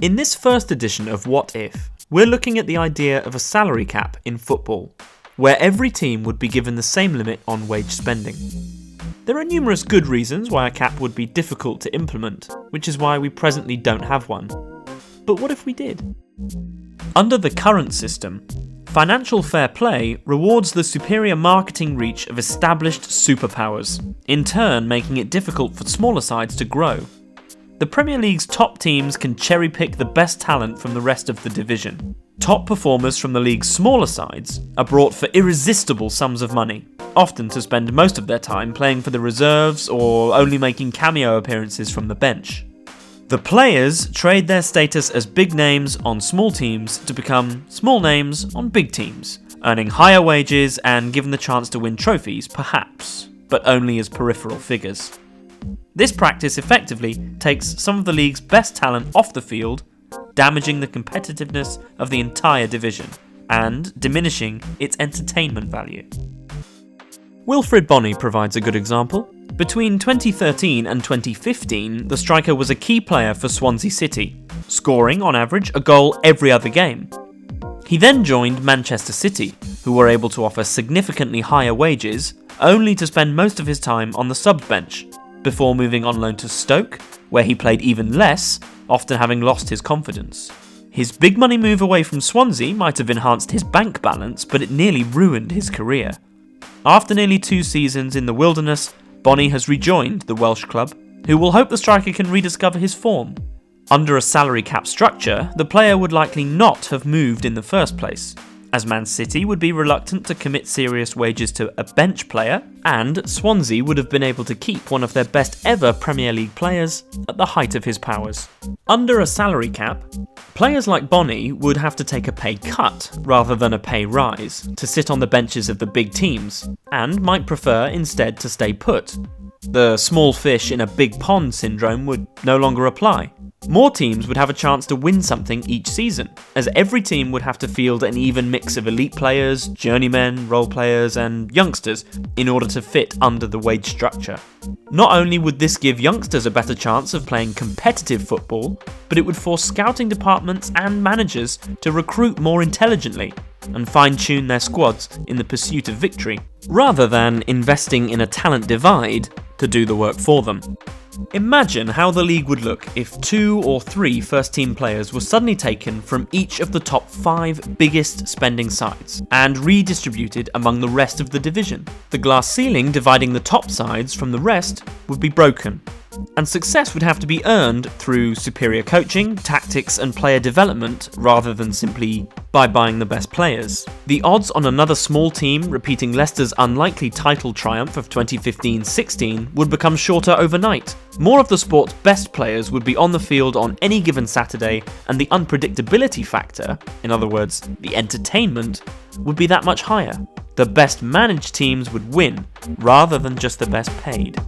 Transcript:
In this first edition of What If, we're looking at the idea of a salary cap in football, where every team would be given the same limit on wage spending. There are numerous good reasons why a cap would be difficult to implement, which is why we presently don't have one. But what if we did? Under the current system, financial fair play rewards the superior marketing reach of established superpowers, in turn making it difficult for smaller sides to grow. The Premier League's top teams can cherry-pick the best talent from the rest of the division. Top performers from the league's smaller sides are brought for irresistible sums of money, often to spend most of their time playing for the reserves or only making cameo appearances from the bench. The players trade their status as big names on small teams to become small names on big teams, earning higher wages and given the chance to win trophies, perhaps, but only as peripheral figures. This practice effectively takes some of the league's best talent off the field, damaging the competitiveness of the entire division, and diminishing its entertainment value. Wilfried Bony provides a good example. Between 2013 and 2015, the striker was a key player for Swansea City, scoring, on average, a goal every other game. He then joined Manchester City, who were able to offer significantly higher wages, only to spend most of his time on the sub bench, before moving on loan to Stoke, where he played even less, often having lost his confidence. His big money move away from Swansea might have enhanced his bank balance, but it nearly ruined his career. After nearly 2 seasons in the wilderness, Bony has rejoined the Welsh club, who will hope the striker can rediscover his form. Under a salary cap structure, the player would likely not have moved in the first place, as Man City would be reluctant to commit serious wages to a bench player, and Swansea would have been able to keep one of their best ever Premier League players at the height of his powers. Under a salary cap, players like Bony would have to take a pay cut rather than a pay rise to sit on the benches of the big teams, and might prefer instead to stay put. The small fish in a big pond syndrome would no longer apply. More teams would have a chance to win something each season, as every team would have to field an even mix of elite players, journeymen, role players, and youngsters in order to fit under the wage structure. Not only would this give youngsters a better chance of playing competitive football, but it would force scouting departments and managers to recruit more intelligently and fine-tune their squads in the pursuit of victory, rather than investing in a talent divide to do the work for them. Imagine how the league would look if 2 or 3 first-team players were suddenly taken from each of the top 5 biggest spending sides and redistributed among the rest of the division. The glass ceiling dividing the top sides from the rest would be broken, and success would have to be earned through superior coaching, tactics and player development rather than simply by buying the best players. The odds on another small team repeating Leicester's unlikely title triumph of 2015-16 would become shorter overnight. More of the sport's best players would be on the field on any given Saturday, and the unpredictability factor, in other words, the entertainment, would be that much higher. The best managed teams would win, rather than just the best paid.